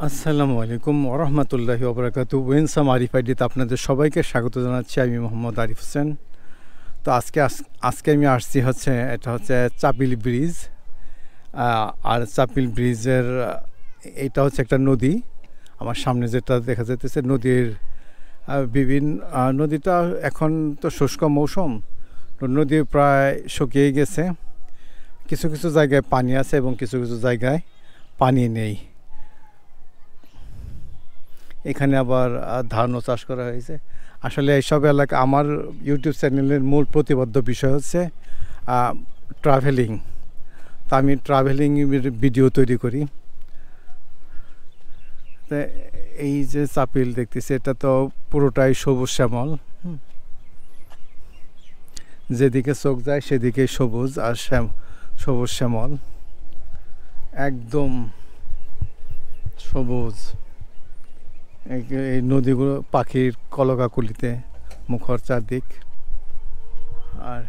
আসসালামু আলাইকুম ওরহমতুল্লাহি ওবরাকাতু। ওয়েনসাম আরিফ আইডিতে আপনাদের সবাইকে স্বাগত জানাচ্ছি। আমি মোহাম্মদ আরিফ হোসেন। তো আজকে আমি আসছি এটা হচ্ছে চাপিল ব্রিজ। আর চাপিল ব্রিজের এটা হচ্ছে একটা নদী। আমার সামনে যেটা দেখা যাইতেছে নদীর নদীটা এখন তো শুষ্ক মৌসুম, তো নদী প্রায় শুকিয়ে গেছে। কিছু কিছু জায়গায় পানি আছে এবং কিছু কিছু জায়গায় পানি নেই। এখানে আবার ধানও চাষ করা হয়েছে। আসলে এইসব এলাকা আমার ইউটিউব চ্যানেলের মূল প্রতিবদ্ধ বিষয় হচ্ছে ট্রাভেলিং। তা আমি ট্রাভেলিং ভিডিও তৈরি করি। তো এই যে চাপিল দেখতেছি, এটা তো পুরোটাই সবুজ শ্যামল। যেদিকে চোখ যায় সেদিকে সবুজ আর সবুজ শ্যামল, একদম সবুজ। এই নদীগুলো পাখির কলকাকলিতে মুখর চারদিক। আর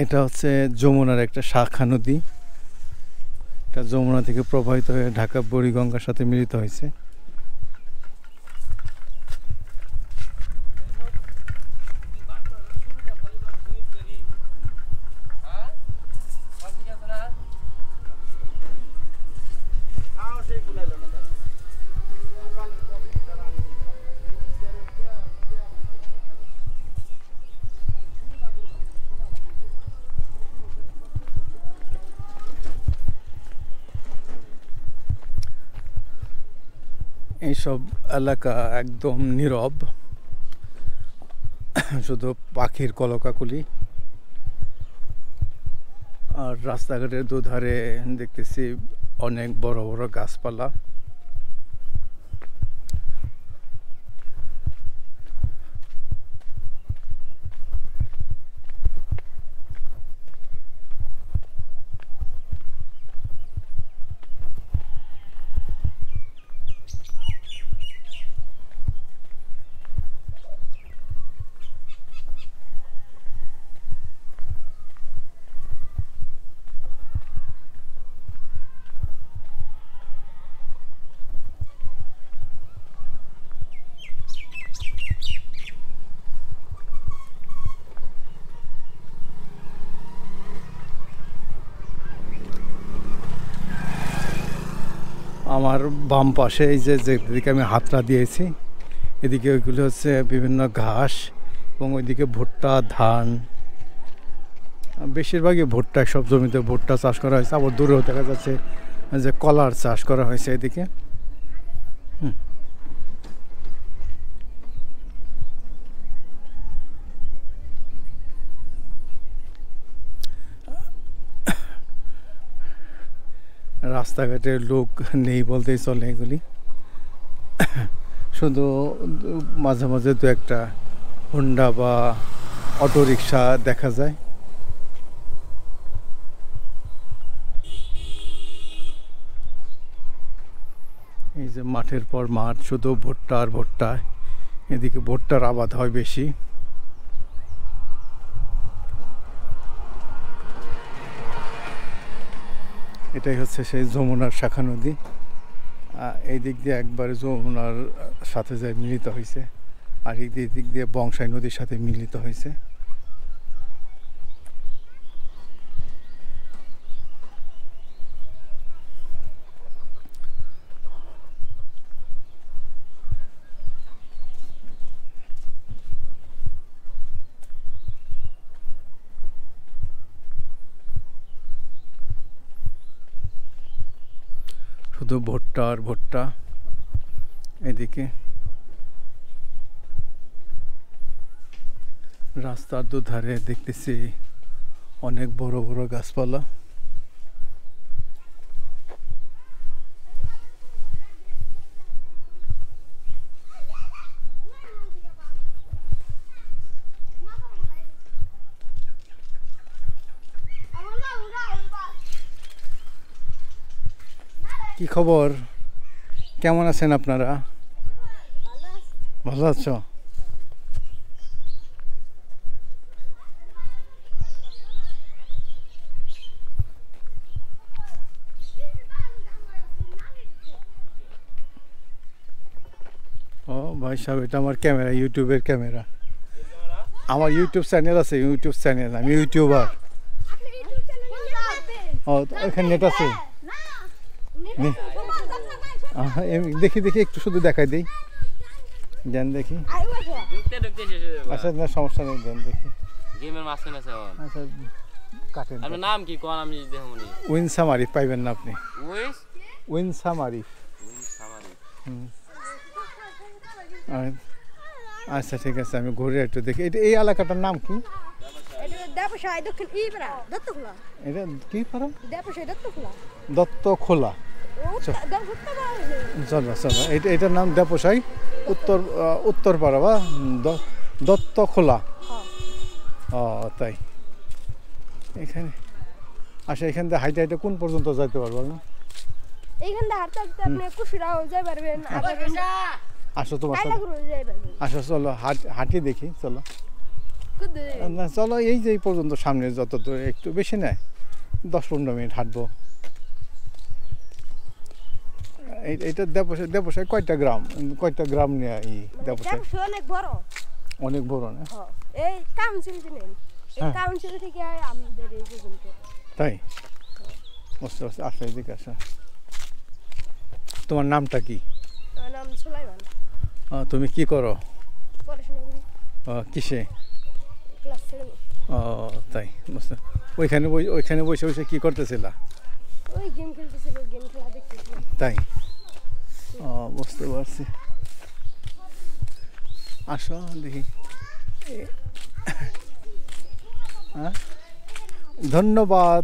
এটা হচ্ছে যমুনার একটা শাখা নদী। এটা যমুনা থেকে প্রবাহিত হয়ে ঢাকা বুড়িগঙ্গার সাথে মিলিত হয়েছে। এইসব এলাকা একদম নীরব, শুধু পাখির কলকাকলি। আর রাস্তাঘাটের দুধারে দেখতেছি অনেক বড় বড় গাছপালা। আমার বাম পাশে এই যেদিকে আমি হাতটা দিয়েছি, এদিকে ওইগুলো হচ্ছে বিভিন্ন ঘাস এবং ওইদিকে ভুট্টা, ধান। বেশিরভাগই ভুট্টা, সব জমিতে ভুট্টা চাষ করা হয়েছে। আবার দূরেও দেখা যাচ্ছে যে কলার চাষ করা হয়েছে এদিকে। রাস্তাঘাটে লোক নেই বলতেই চলে এগুলি। শুধু মাঝে মাঝে দু একটা হুন্ডা বা অটো রিক্সা দেখা যায়। এই যে মাঠের পর মাঠ, শুধু ভুট্টা আর ভুট্টা। এদিকে ভুট্টার আবাদ হয় বেশি। এটাই হচ্ছে সেই যমুনার শাখা নদী। এই দিক দিয়ে একবারে যমুনার সাথে যায় মিলিত হয়েছে, আর এই দিক দিয়ে বংশাই নদীর সাথে মিলিত হয়েছে। শুধু ভুট্টা আর ভুট্টা। এদিকে রাস্তার দুধারে দেখতেছি অনেক বড় বড় গাছপালা। কি খবর? কেমন আছেন আপনারা? ভালো আছো? ও ভাই সাহেব, এটা আমার ক্যামেরা, ইউটিউবের ক্যামেরা। আমার ইউটিউব চ্যানেল আছে, ইউটিউব চ্যানেল, আমি ইউটিউবার। ও এখানে নেট আছে? দেখি দেখি একটু শুধু দেখাই দিই, দেন দেখি। আচ্ছা না, সমস্যা নেই, দেন দেখি। আচ্ছা কাটেন। আপনার নাম কি কোন? আমি দেখুনি। উইনসাম আরিফ পাইবেন না আপনি। উইনসাম আরিফ। আচ্ছা ঠিক আছে, আমি ঘুরে একটু দেখি। এটা এই এলাকাটার নাম কি? এটা কি পাড়া? দত্তখোলা। চলো চলো, এটার নাম দেবসাই উত্তরপাড়া বা দত্তখোলা। ও তাই। এখানে আচ্ছা, এখান থেকে হাইটে হাইটে কোন পর্যন্ত যাইতে পারবো না? এইখান থেকে হাঁটতে হাঁটতে আপনি কুশিরাও যাই পারবেন। আসো তোমার সাথে, আসো চলো হাঁটি দেখি, চলো না চলো, এই যে এই পর্যন্ত সামনে যত দূর, একটু বেশি নেয় 10-15 মিনিট হাঁটবো। এইটা দেবসাই কয়টা গ্রাম নিয়ে এই দেবসাই? অনেক বড়, অনেক বড় না? এই কাউন্সিল জানেন, এই কাউন্সিল থেকে আমাদের এই পর্যন্ত। তাই বুঝতে পারছি। আসো এদিকে আসো। তোমার নামটা কি? আমার নাম সুলাইমান। তুমি কি করো? পড়াশোনা করি। কিসে? ক্লাস 7। ও তাই, বুঝতে। ওইখানে বসে বসে কি করতেছিলা? ওই গেম খেলতেছিল, গেম খেলা দেখতেছিলাম। তাই, বুঝতে পারছি। আসো দেখি। ধন্যবাদ।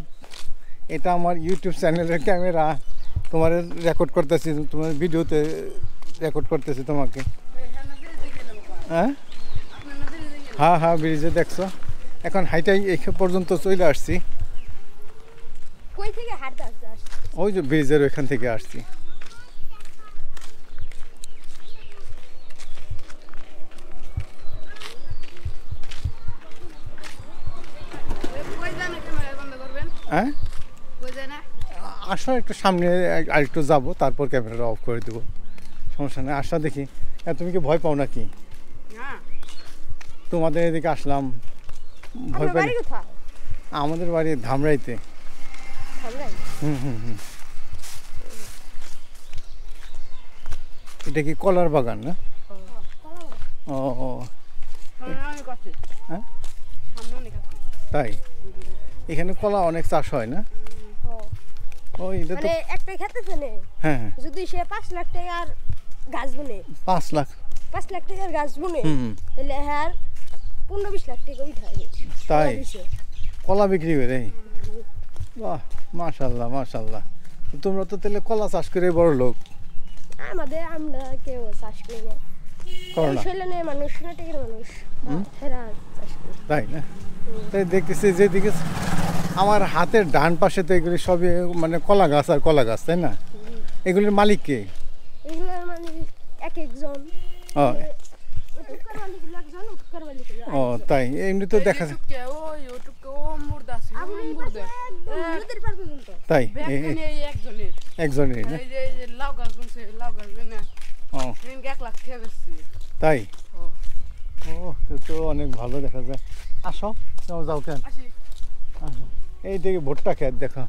এটা আমার ইউটিউব চ্যানেলের ক্যামেরা, তোমার রেকর্ড করতেছি, তোমার ভিডিওতে রেকর্ড করতেছি তোমাকে। হ্যাঁ হ্যাঁ হ্যাঁ, ব্রিজে দেখছো। এখন হাইটাই এই পর্যন্ত চলে আসছি। কই থেকে হাঁটতে আসছে? ওই যে ব্রিজের ওইখান থেকে আসছি। হ্যাঁ আসো, একটু সামনে আরেকটু যাবো, তারপর ক্যামেরাটা অফ করে দেবো, সমস্যা নেই। আসো দেখি। তুমি কি ভয় পাও নাকি? তোমাদের এদিকে আসলাম, ভয় পাই। আমাদের বাড়ি ধামরাইতে। হুম। এটা কি কলার বাগান না? ও হ্যাঁ তাই, এখানে কলা অনেক চাষ হয় না? ওই এটা তো একটা খেতে ফেলে। হ্যাঁ, যদি সে 5 লাখ টাকার গাছ বুনে, 5 লাখ টাকার গাছ বুনে, তাহলে হ্যাঁ 15-20 লাখ টাকা উঠায়। তাই কলা বিক্রি করে? বাহ, মাশাল্লাহ মাশাল্লাহ। তোমরা তো তাহলে কলা চাষ করে বড় লোক। আমরা কেউ চাষ করি না, মানুষ টাকার মানুষ চাষ করি। তাই না? তাই দেখতেছি যেদিকে আমার হাতের ডান পাশে তো এগুলি সবই মানে কলা গাছ আর কলা গাছ, তাই না? এগুলির মালিক কে? এগুলোর মানে এক একজন। ও তাই, এমনি তো দেখা যায়। তাই একজনের না? তাই, ও তো অনেক ভালো দেখা যায়। আসো যাও কেন, এই দিকে ভুট্টা ক্ষেত দেখো।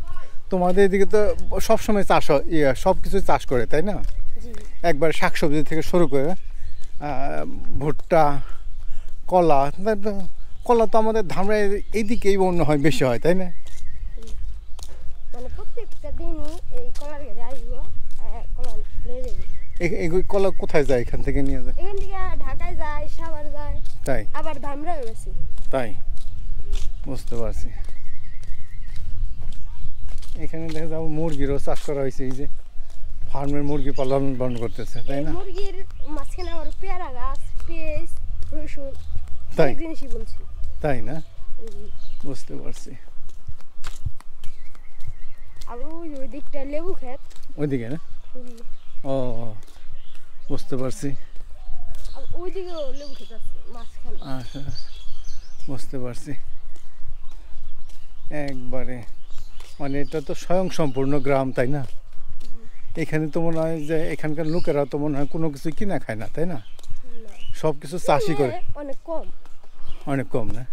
তোমাদের এদিকে তো সবসময় চাষ হয়, সব কিছু চাষ করে, তাই না? একবার শাকসবজি থেকে শুরু করে ভুট্টা, কলা। কলা তো আমাদের ধামরা এইদিকেই মনে হয় বেশি হয়, তাই না? এই কলা কোথায় যায়? এখান থেকে নিয়ে যায়? এখান থেকে ঢাকায় যায়, সাভার যায়, তাই আবার ধামরাও গেছে। তাই, বুঝতে পারছি। এখানে দেখা যাবো মুরগিরও চাষ করা হয়েছে, এই যে ফার্মের মুরগি পালন করতেছে, তাই না? মুরগির মাঝখানে আবার পেয়ারা গাছ, পেঁয়াজ, রসুন, তাই জিনিসই বলছি। তাই না? বুঝতে পারছি। আর ওই দিকটা লেবু ক্ষেত, ওইদিকে না? ও বুঝতে পারছি। আর ওইদিকে লেবু খেতে আছে মাঝখানে। আচ্ছা বুঝতে পারছি একবারে। মানে এটা তো স্বয়ং সম্পূর্ণ গ্রাম, তাই না? এখানে তো মনে হয় যে এখানকার লোকেরা তো মনে হয় কোনো কিছু কিনা খায় না, তাই না? না, সব কিছু চাষই করে। অনেক কম। অনেক কম না?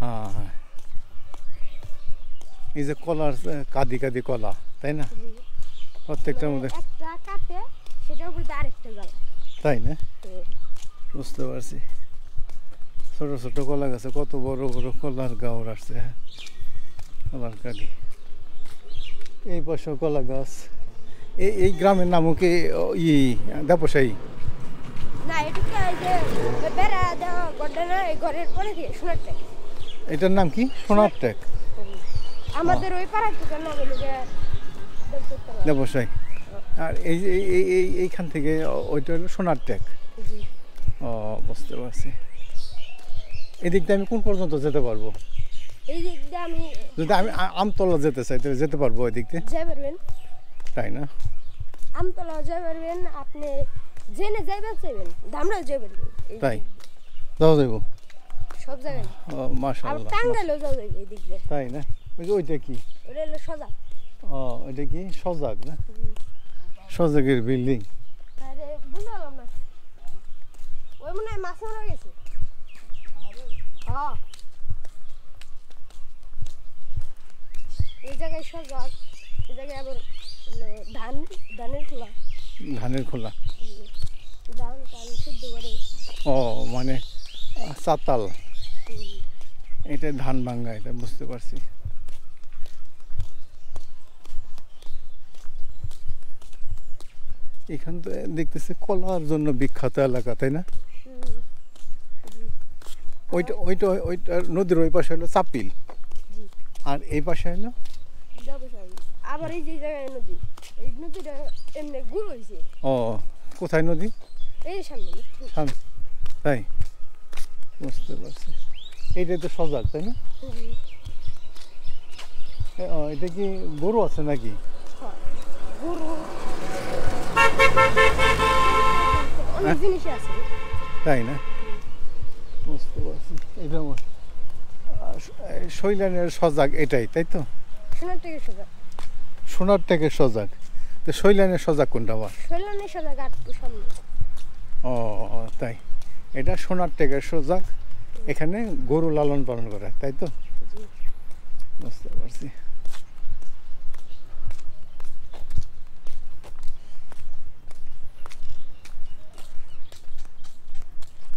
হ্যাঁ, এই যে কলার কাদি কাদি কলা, তাই না? প্রত্যেকটার মধ্যে। একটা কাটে সেটার উপর দিয়ে আরেকটা জ্বালা। তাই না? বুঝতে পারছি। ছোট ছোট কলা গাছে কত বড় বড় কলার গাওর আসছে। হ্যাঁ, কলার কাদি। এই পাশে কলা গাছ। এই গ্রামের নামও কি দেবসায়ী? না, এটুকু এই যে বেড়া দেওয়া গড়টা না, এই ঘরের পরে দিয়ে সোনার ট্যাগ। এটার নাম কি? সোনার ট্যাগ। আমাদের ওই পাড়ার থেকে নাম হলো যে দেবসায়ী। আর এই যে এইখান থেকে ওইটা হলো সোনার ট্যাগ। ও বুঝতে পারছি। এদিক দিয়ে আমি কোন পর্যন্ত যেতে পারবো? এই দিক দিয়ে আমি যদি আমি আমতলা যেতে চাই তাহলে যেতে পারবো ওই দিক দিয়ে? যাই পারবেন, তাই না? আমতলা যাই পারবেন, আপনি জেনে যাইবেন চাইবেন, ধামরাও যাই পারবেন। তাই যাওয়া যাইব? সব জায়গায়। আর মাশাআল্লাহ। টাঙ্গাইলেও যাওয়া যাইবে এই দিক দিয়ে। তাই না? ওই যে ওইটা কি? ওটা হলো সজা। ও ওইটা কি সজাগ না? সজাগের বিল্ডিং। আরে বুঝতে পারলাম না, ওই মনে হয় মাছ মারা গেছে। হ্যাঁ, এই জায়গায় সজাগ, এই জায়গায় আবার হলো ধানের খোলা। ধানের খোলা। ধান শুদ্ধ করে। ও মানে চাতাল। এটা ধান ভাঙ্গা, এটা বুঝতে পারছি। এখান তো দেখতেছি কলার জন্য বিখ্যাত এলাকা, তাই না? ওইটা নদীর ওই পাশে হলো চাপিল, আর এই পাশে হলো আবার এই যে জায়গায় নদী, এই নদীটা এমনি গুড় হয়েছে। ও কোথায় নদী? এই সামনে সামনে। তাই বুঝতে পারছি। এইটাই তো সজাগ, তাই না? এটা কি গরু আছে নাকি? গরু অনেক জিনিস আছে। তাই না? বুঝতে পারছি। এটা শৈলানের সজাগ এটাই, তাই তো? সোনার থেকে সজাগ। সোনার থেকে সজাগ। তো শৈলানের সজাগ কোনটা আবার? সোনার সজাগ আর সামনে। ও তাই। এটা সোনার থেকে সজাগ, এখানে গরু লালন পালন করে, তাই তো? বুঝতে পারছি।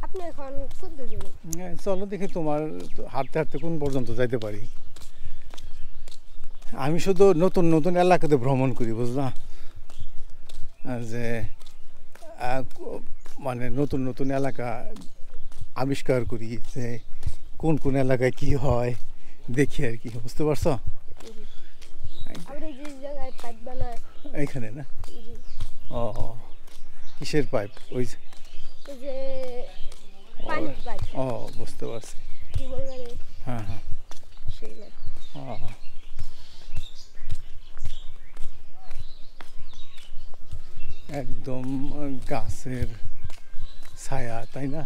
আপনি এখন ক্ষুদ্র জমি। চলো দেখি তোমার হাঁটতে হাঁটতে কোন পর্যন্ত যাইতে পারি। আমি শুধু নতুন নতুন এলাকাতে ভ্রমণ করি, বুঝলা? যে মানে নতুন নতুন এলাকা আবিষ্কার করি, যে কোন কোন এলাকায় কি হয় দেখি আর কি, বুঝতে পারছো? আমরা যে জায়গায় পাইপ বানায় এইখানে না? ও কিসের পাইপ? ওই এই যে পানির পাইপ। ও বুঝতে পারছি। টিউবওয়েল গাড়ি হ্যাঁ হ্যাঁ। সেইগুলো। একদম গাছের ছায়া, তাই না?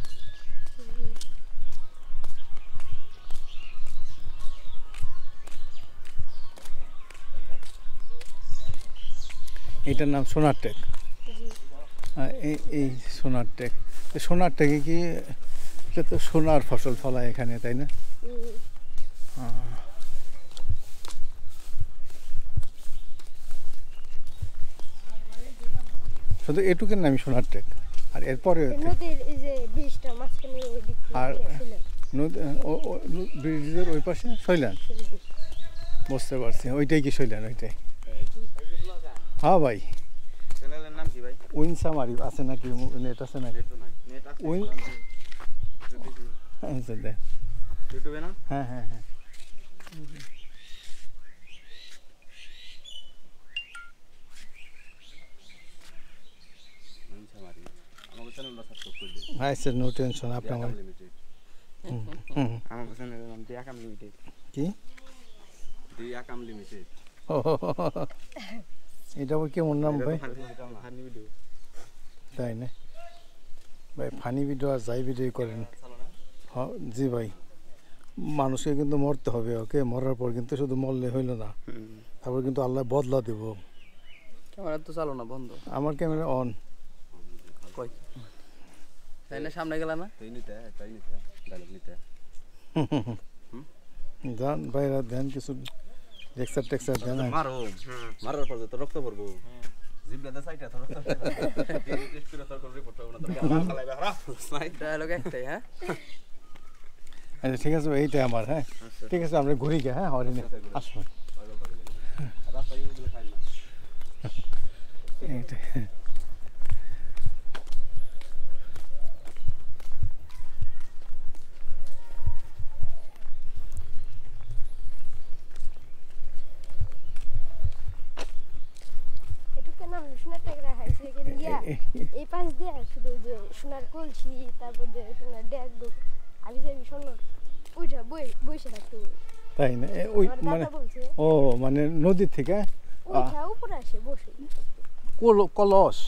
এটার নাম সোনার টেক। এই সোনার টেক। সোনার টেকে কি এটা তো সোনার ফসল ফলায় এখানে, তাই না? শুধু এটুকুর নামই সোনার টেক। আর এরপরে নদীর এই যে ব্রিজটা মাঝখানে ওই দিক আর ছিলেন। নদী ব্রিজের ওই পাশে শৈলান। বুঝতে পারছি, ওইটাই কি শৈলান? ওইটাই। হ্যাঁ ভাই। চ্যানেলের নাম কি ভাই? উইনসামারি আছে নাকি? নেট আছে নাকি? নেট আছে। উইন ইউটিউবে না? হ্যাঁ হ্যাঁ হ্যাঁ। আমার চ্যানেলটা সাবস্ক্রাইব করে দিন। আচ্ছা, নো টেনশন। আপনার লিমিটেড। হুম। আমার চ্যানেলের নাম দিয়াকাম লিমিটেড। কি? দিয়াকাম লিমিটেড। ও এটা আবার কেমন নাম ভাই? ফানি ভিডিও তাই না ভাই? ফানি ভিডিও আর যাই ভিডিও করেন, চালো না হ্যাঁ জি ভাই, মানুষকে কিন্তু মরতে হবে, ওকে মরার পর কিন্তু শুধু মরলে হইল না, তারপর কিন্তু আল্লাহ বদলা দেব। ক্যামেরা তো চালো না, বন্ধ। আমার ক্যামেরা অন। কই তাই না, সামনে গেল না? তাই নিতে ডায়লগ নিতে যান ভাইরা দেন কিছু লেকচার টেকচার দেন। মারো মারার পর তো রক্ত পড়বো জিবলাতে সাইটা তো রক্ত টেস্ট করে তোর রিপোর্ট হবে না তো চালাইবে হারা ডায়লগ একটাই, হ্যাঁ। আচ্ছা ঠিক আছে, এইটাই আমার। হ্যাঁ ঠিক আছে, আমরা ঘুরি গে। হ্যাঁ হরিণে আসুন, রাস্তা ইউগুলো খাই না এইটাই। এটুকু নাম সোনার ট্যাংরা হাইছে ইয়া এই পাশ দিয়ে শুধু যে সোনার কলসি, তারপর যে সোনার ড্যাগ আমি যে সোনার ওইটা বইসে থাকতো। তাই না? ওই আমার মানে দাদা বলছে ও মানে নদীর থেকে ওইটা উপরে আসে বসে, কলস।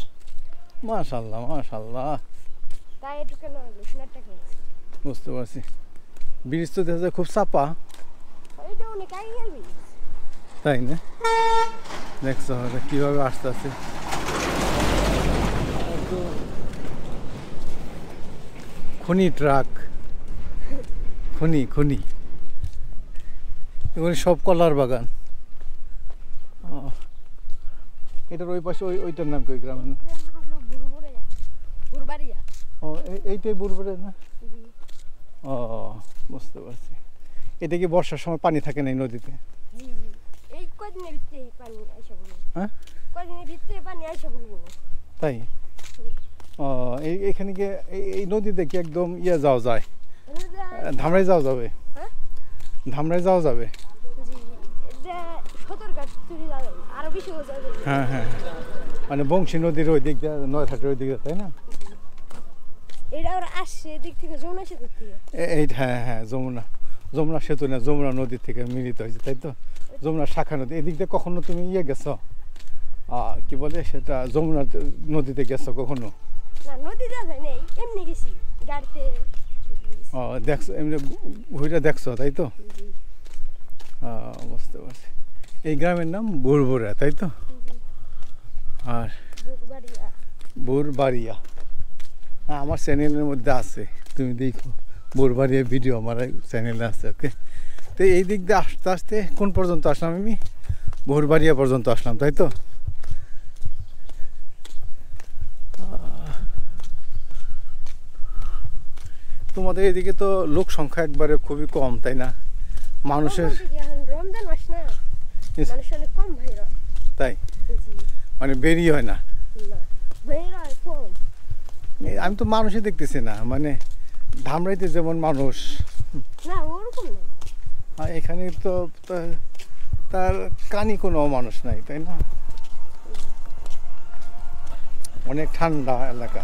মাশাল্লাহ মাশাল্লাহ, তাই এটুকু নাম হলো সোনার ট্যাংরা। বুঝতে পারছি। ব্রিজ তো দেখা যায় খুব চাপা, এটা অনেক আগে গেলবি। তাই না? দেখছো ওটা কিভাবে আসতে আছে। খনি ট্রাক, খনি খনি, এগুলো সব কলার বাগান। এটার ওই পাশে ওইটার নাম কি, ওই গ্রামের নাম? বুরবাড়িয়া। ও এইটাই বুড়বুড়ে না? ও বুঝতে পারছি। এটা কি বর্ষার সময় পানি থাকে না এই নদীতে? এই কদিনের ভিতরে পানি আইসা পড়বো। হ্যাঁ কদিনের ভিতরে পানি আইসা পড়বো। তাই? ও এইখানে কি এই নদীতে কি একদম ইয়ে যাওয়া যায়, ধামরাই যাওয়া যাবে? হ্যাঁ ধামরাই যাওয়া যাবে? জি, এটা সতর্কার চুরি যাবে, আরো বেশি হয়ে যাবে। হ্যাঁ হ্যাঁ, মানে বংশী নদীর ওই দিক দিয়ে, নয়থাটের ওই দিকে, তাই না? এটা ওরা আসছে দিক থেকে যমুনা সেতুর থেকে। এইটা হ্যাঁ হ্যাঁ, যমুনা সেতু না, যমুনা নদীর থেকে মিলিত হয়েছে, তাই তো? যমুনা শাখা নদী। এদিক দিয়ে কখনো তুমি ইয়ে গেছো, কি বলে সেটা, যমুনা নদীতে গেছো কখনো? না নদী যাওয়া যায় নাই, এমনি গেছি গাড়িতে। ও দেখছো, এমনি ঘুরে দেখছো, তাই তো? বুঝতে পারছি। এই গ্রামের নাম বুড়বুড়া, তাই তো? আর বুরবাড়িয়া। বুড়বাড়িয়া, হ্যাঁ আমার চ্যানেলের মধ্যে আছে, তুমি দেখো। বুড়বাড়িয়া ভিডিও আমার চ্যানেলে আছে, ওকে। তো এই দিক দিয়ে আস্তে আস্তে কোন পর্যন্ত আসলাম আমি? বুড়বাড়িয়া পর্যন্ত আসলাম, তাই তো? তোমাদের এদিকে তো লোক সংখ্যা একবারে খুবই কম, তাই না? মানুষের এখন রমজান মাস না, মানুষ অনেক কম ভাইরা। তাই জি মানে বেরিয়ে হয় না। না ভাইরা কম। আমি তো মানুষই দেখতেছি না, মানে ধামরাইতে যেমন মানুষ, না ওরকম না। আর এখানে তো তার কানি কোনো মানুষ নাই, তাই না? অনেক ঠান্ডা এলাকা,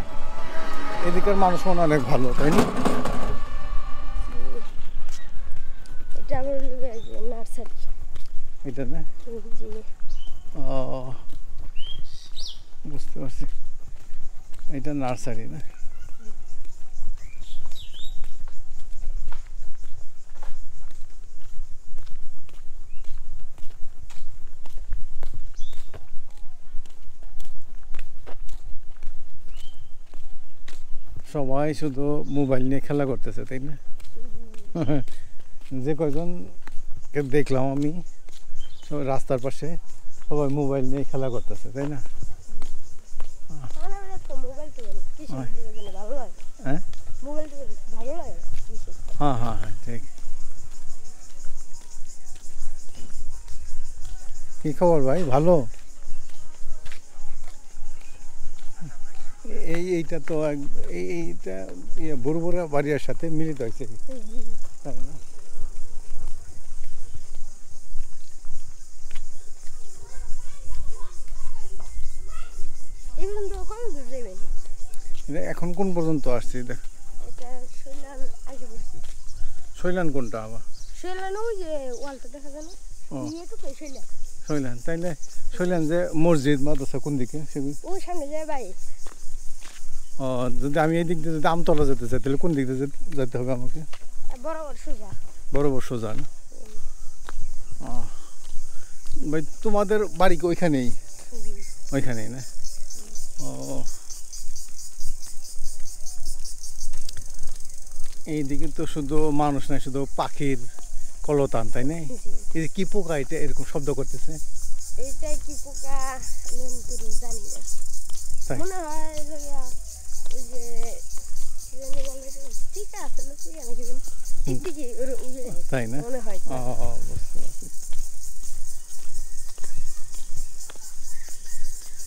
এদিকের মানুষ মনে অনেক ভালো, তাই না? এটা আমার নার্সারি। এটা না? জি ও বুঝতে পারছি, এটা নার্সারি না? সবাই শুধু মোবাইল নিয়ে খেলা করতেছে, তাই না? যে কয়জনকে দেখলাম আমি রাস্তার পাশে, সবাই মোবাইল নিয়ে খেলা করতেছে, তাই না? আমার তো মোবাইল তো কিছু ভালো লাগে। হ্যাঁ মোবাইল তো ভালো লাগে না কিছু। হ্যাঁ হ্যাঁ হ্যাঁ ঠিক। কি খবর ভাই, ভালো? এইটা তো এইটা বুড়বুড়া বাড়ির সাথে মিলিত হয়েছে, জি তাই না? even তো কম দূর যাবেন। এখন কোন পর্যন্ত আসছি দেখ? এটা শৈলান আগে পড়ছি। শৈলান কোনটা আবার? শৈলান ওই যে ওয়ালটা দেখা যায় না, ও এইটুকু শৈলান। শৈলেন তাইলে শৈলেন যে মসজিদ মাদ্রাসা কোন দিকে সেগুলো ওই সামনে যায় ভাই ও যদি আমি এই দিক দিয়ে যদি আমতলা যেতে চাই তাহলে কোন দিক দিয়ে যেতে হবে আমাকে বরাবর সোজা বরাবর সোজা না ও, ভাই তোমাদের বাড়ি কি ওইখানেই ওইখানেই না ও এইদিকে তো শুধু মানুষ নাই শুধু পাখির কলতান তাই না এই যে কি পোকা এটা এরকম শব্দ করতেছে এইটা কি পোকা আমি তো জানি না তাই মনে হয় যে ওই যে কি জানি বলে রে, টিকা আছে না টিকা নাকি জানি টিকটিকি তাই না মনে হয় ও ও, বুঝতে পারছি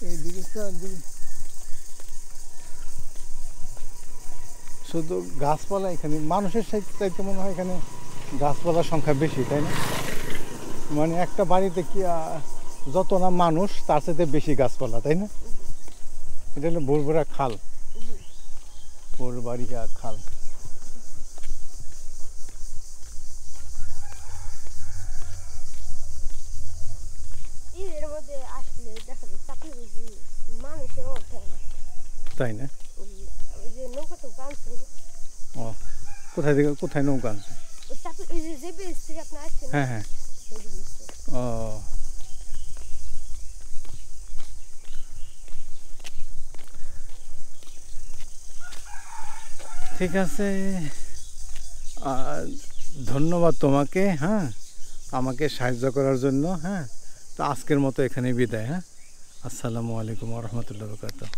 এইদিকে চারদিকে শুধু গাছপালা এখানে মানুষের চাইতে মনে হয় এখানে গাছপালার সংখ্যা বেশি তাই না মানে একটা বাড়িতে কি যত না মানুষ তার সাথে বেশি গাছপালা তাই না এটা হলো ভোরভরা খাল ভোরবাড়িয়া খাল এর মধ্যে আসলে দেখা যায় চাকরি মানুষের অর্থ তাই না ওই যে নৌকা তো কানছে ও কোথায় থেকে কোথায় নৌকা আনছে ওই চাকরি ওই যে বেশ থেকে আপনি আসছেন হ্যাঁ হ্যাঁ ও ঠিক আছে ধন্যবাদ তোমাকে হ্যাঁ আমাকে সাহায্য করার জন্য হ্যাঁ তো আজকের মতো এখানে বিদায় হ্যাঁ আসসালামু আলাইকুম ওয়া রাহমাতুল্লাহি ওয়া বারাকাতুহু